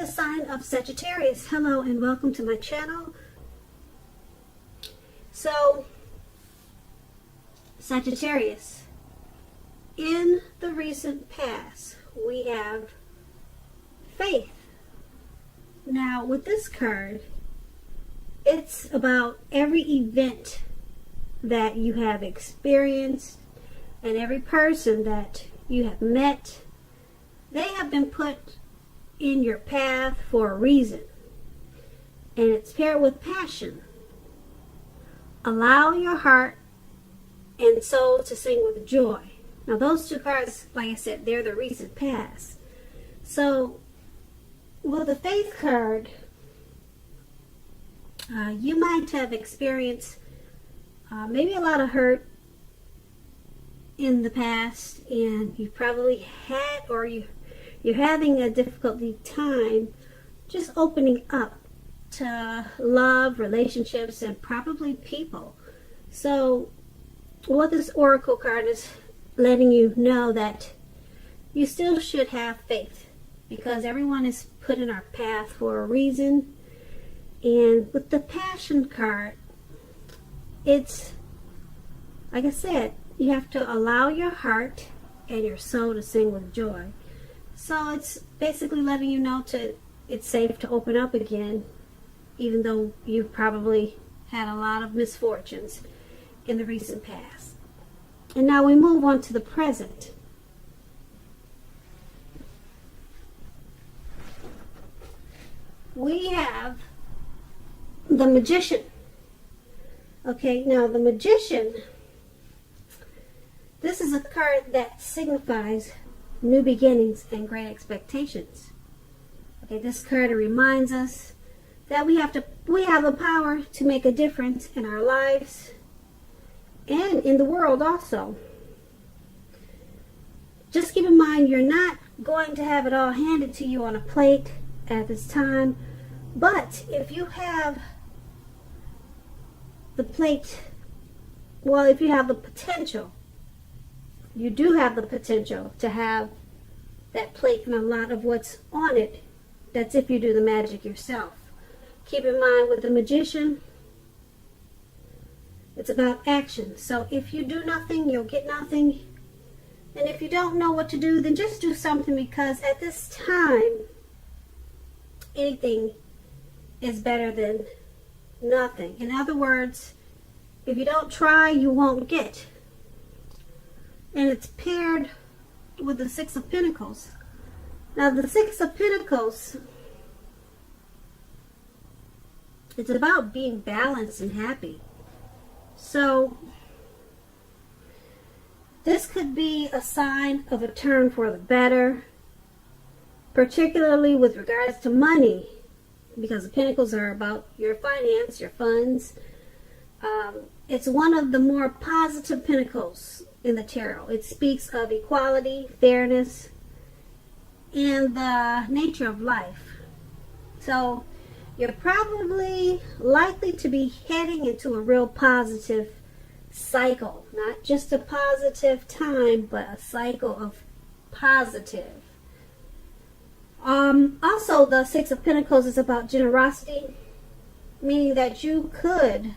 the sign of Sagittarius. Hello and welcome to my channel. So, Sagittarius, in the recent past, we have faith. Now, with this card, it's about every event that you have experienced and every person that you have met. They have been put in your path for a reason, and it's paired with passion. Allow your heart and soul to sing with joy. Now those two cards, like I said, they're the recent past. So with the faith card, you might have experienced maybe a lot of hurt in the past, and you probably had, or you're having a difficulty time just opening up to love, relationships, and probably people. So what this oracle card is letting you know, that you still should have faith, because everyone is put in our path for a reason. And with the passion card, it's like I said, you have to allow your heart and your soul to sing with joy. So it's basically letting you know it's safe to open up again, even though you've probably had a lot of misfortunes in the recent past. And now we move on to the present. We have the Magician. Okay, now the Magician, this is a card that signifies new beginnings and great expectations. Okay, this card reminds us that we have the power to make a difference in our lives and in the world also. Just keep in mind, you're not going to have it all handed to you on a plate at this time, but if you have the plate, well, if you have the potential, you do have the potential to have that plate and a lot of what's on it. That's if you do the magic yourself. Keep in mind, with the Magician, it's about action. So if you do nothing, you'll get nothing. And if you don't know what to do, then just do something, because at this time, anything is better than nothing. In other words, if you don't try, you won't get. And it's paired with the Six of Pentacles. Now the Six of Pentacles, it's about being balanced and happy. So this could be a sign of a turn for the better, particularly with regards to money, because the Pentacles are about your finance, your funds. It's one of the more positive Pentacles in the tarot. It speaks of equality, fairness, and the nature of life. So you're probably likely to be heading into a real positive cycle. Not just a positive time, but a cycle of positive. Also, the Six of Pentacles is about generosity, meaning that you could,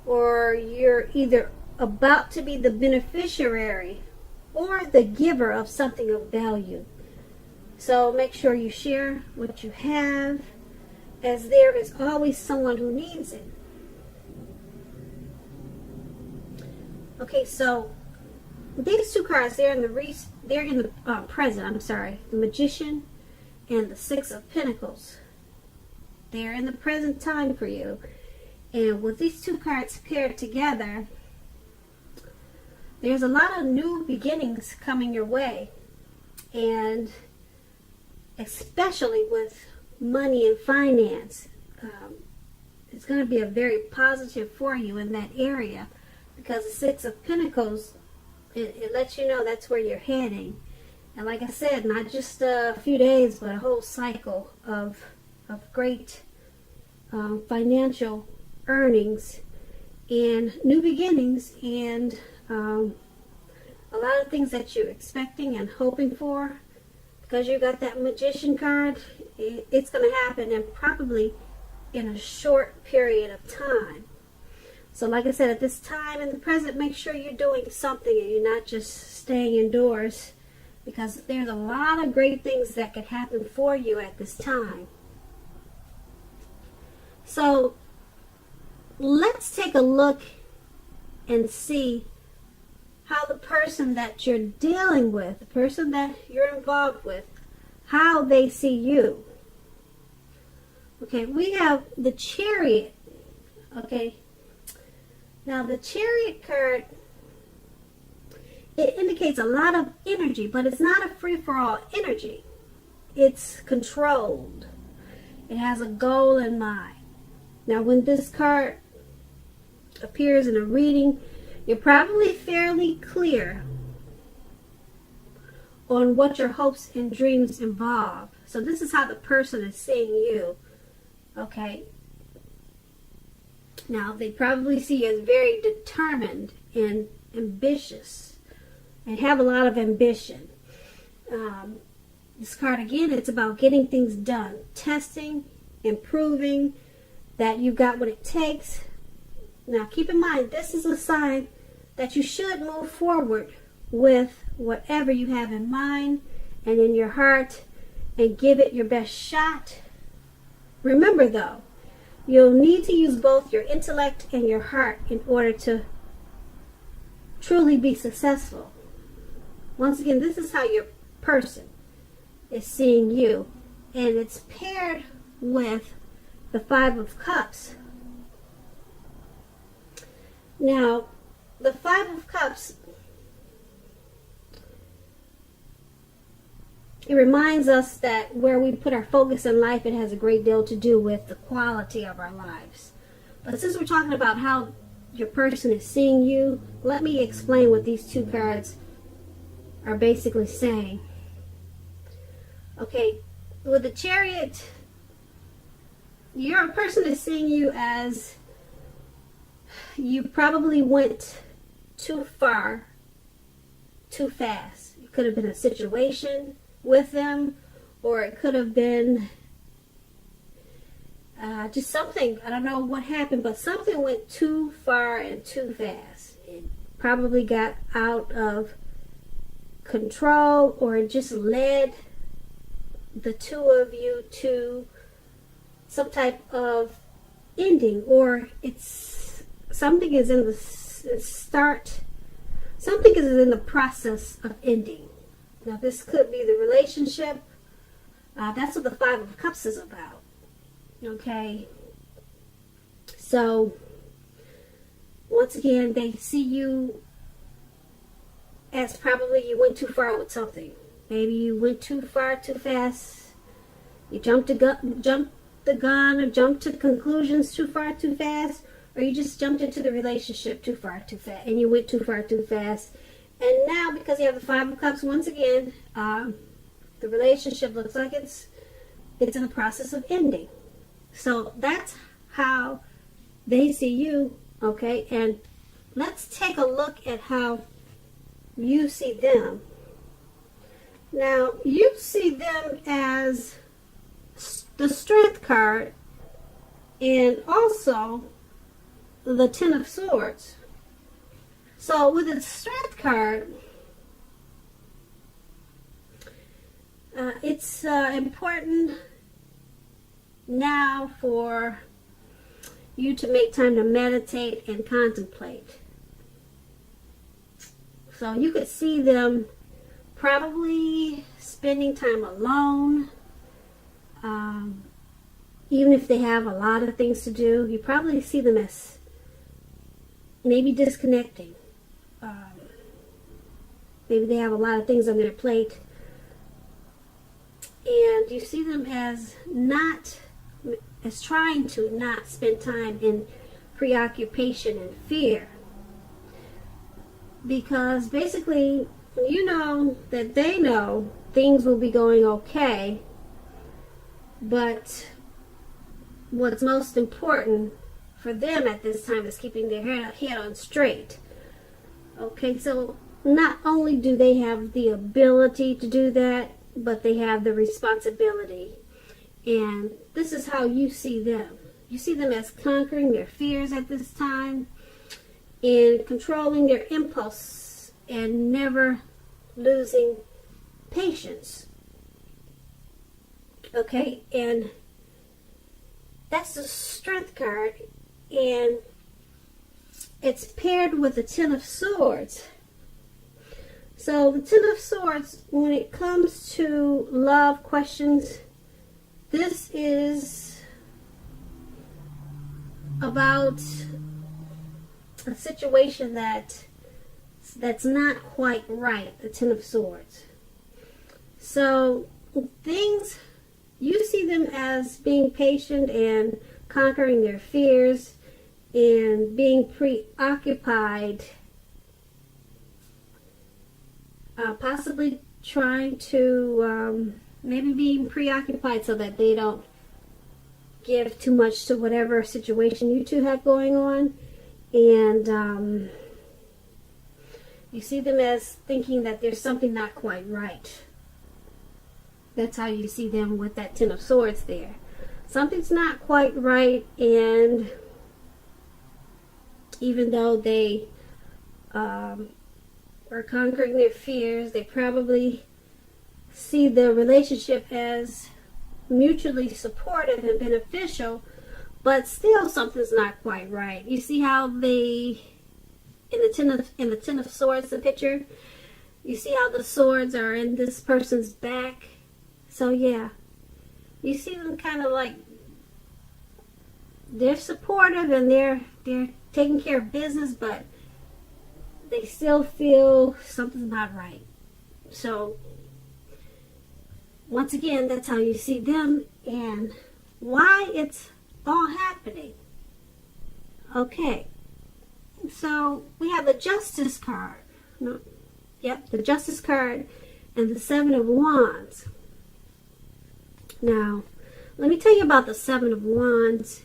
or you're either about to be the beneficiary or the giver of something of value. So make sure you share what you have, as there is always someone who needs it. Okay, so these two cards, they're in the present. I'm sorry, the Magician and the Six of Pentacles. They're in the present time for you. And with these two cards paired together, there's a lot of new beginnings coming your way, and especially with money and finance, it's going to be a very positive for you in that area, because the Six of Pentacles, it lets you know that's where you're heading. And like I said, not just a few days, but a whole cycle of great financial earnings and new beginnings, and a lot of things that you're expecting and hoping for, because you got that Magician card, it's going to happen, and probably in a short period of time. So like I said, at this time in the present, make sure you're doing something and you're not just staying indoors, because there's a lot of great things that could happen for you at this time. So let's take a look and see how the person that you're dealing with, the person that you're involved with, how they see you. Okay, we have the Chariot. Okay, now the Chariot card, it indicates a lot of energy, but it's not a free-for-all energy. It's controlled. It has a goal in mind. Now, when this card appears in a reading, you're probably fairly clear on what your hopes and dreams involve. So this is how the person is seeing you. Okay. Now, they probably see you as very determined and ambitious and have a lot of ambition. This card, again, it's about getting things done, testing, improving, that you've got what it takes. Now, keep in mind, this is a sign that you should move forward with whatever you have in mind and in your heart and give it your best shot. Remember, though, you'll need to use both your intellect and your heart in order to truly be successful. Once again, this is how your person is seeing you, and it's paired with the Five of Cups. Now, the Five of Cups, it reminds us that where we put our focus in life, it has a great deal to do with the quality of our lives. But since we're talking about how your person is seeing you, let me explain what these two cards are basically saying. Okay, with the Chariot, your person is seeing you as you probably went too far, too fast. It could have been a situation with them, or it could have been just something. I don't know what happened, but something went too far and too fast. It probably got out of control, or it just led the two of you to some type of ending, or it's something is in the start, something is in the process of ending. Now, this could be the relationship. That's what the Five of Cups is about. Okay, so once again, they see you as probably you went too far with something. Maybe you went too far too fast. You jumped the gun, or jumped to conclusions too far too fast, or you just jumped into the relationship too far too fast, and you went too far too fast. And now, because you have the Five of Cups, once again, the relationship looks like it's in the process of ending. So that's how they see you, okay? And let's take a look at how you see them. Now, you see them as the Strength card and also the Ten of Swords. So with the Strength card, it's important now for you to make time to meditate and contemplate. So you could see them probably spending time alone. Even if they have a lot of things to do, you probably see them as maybe disconnecting. Maybe they have a lot of things on their plate. And you see them as trying to not spend time in preoccupation and fear. Because basically, you know that they know things will be going okay, but what's most important for them at this time is keeping their head on straight. Okay, so not only do they have the ability to do that, but they have the responsibility. And this is how you see them. You see them as conquering their fears at this time and controlling their impulse and never losing patience. Okay, and that's the Strength card, and it's paired with the Ten of Swords. So the Ten of Swords, when it comes to love questions, this is about a situation that's not quite right, the Ten of Swords. So things, you see them as being patient and conquering their fears and being preoccupied, possibly trying to maybe being preoccupied so that they don't give too much to whatever situation you two have going on. And you see them as thinking that there's something not quite right. That's how you see them with that Ten of Swords there. Something's not quite right, and even though they are conquering their fears, they probably see the relationship as mutually supportive and beneficial, but still something's not quite right. You see how they, in the Ten of Swords, the picture, you see how the swords are in this person's back. So yeah, you see them kind of like they're supportive and they're taking care of business, but they still feel something's not right. So once again, that's how you see them and why it's all happening. Okay, so we have the Justice card. The Justice card and the Seven of Wands. Now, let me tell you about the Seven of Wands.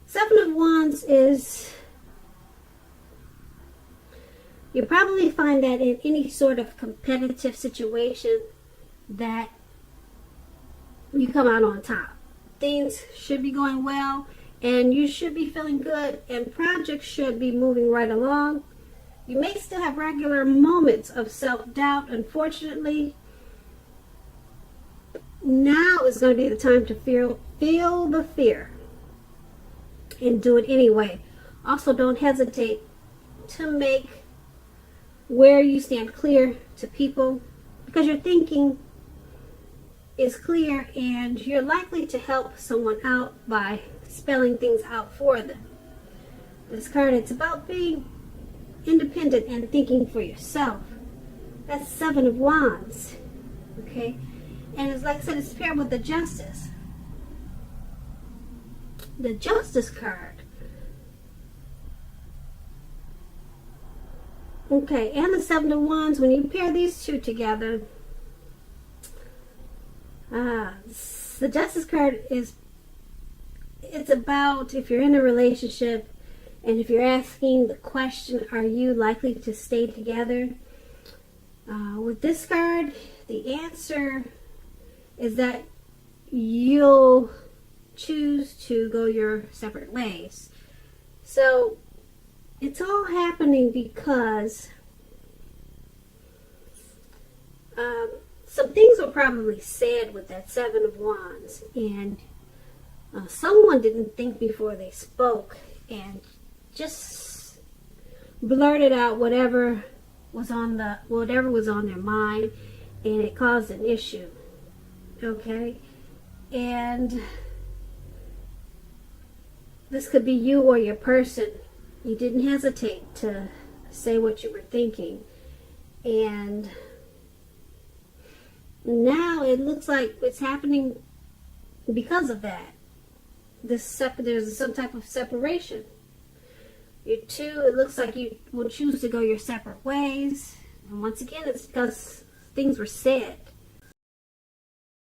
Seven of Wands is, you probably find that in any sort of competitive situation that you come out on top. Things should be going well and you should be feeling good and projects should be moving right along. You may still have regular moments of self-doubt. Unfortunately, now is going to be the time to feel the fear and do it anyway. Also, don't hesitate to make where you stand clear to people, because your thinking is clear and you're likely to help someone out by spelling things out for them. This card, it's about being independent and thinking for yourself. That's Seven of Wands. Okay, and it's like I said, it's paired with the Justice. The Justice card. Okay, and the Seven of Wands, when you pair these two together, the Justice card is, it's about if you're in a relationship and if you're asking the question, are you likely to stay together? With this card, the answer is that you'll choose to go your separate ways. So it's all happening because some things were probably said with that Seven of Wands, and someone didn't think before they spoke and just blurted out whatever was on their mind, and it caused an issue. Okay, and this could be you or your person. You didn't hesitate to say what you were thinking, and now it looks like it's happening because of that. There's some type of separation. You two, it looks like you will choose to go your separate ways, and once again, it's because things were said.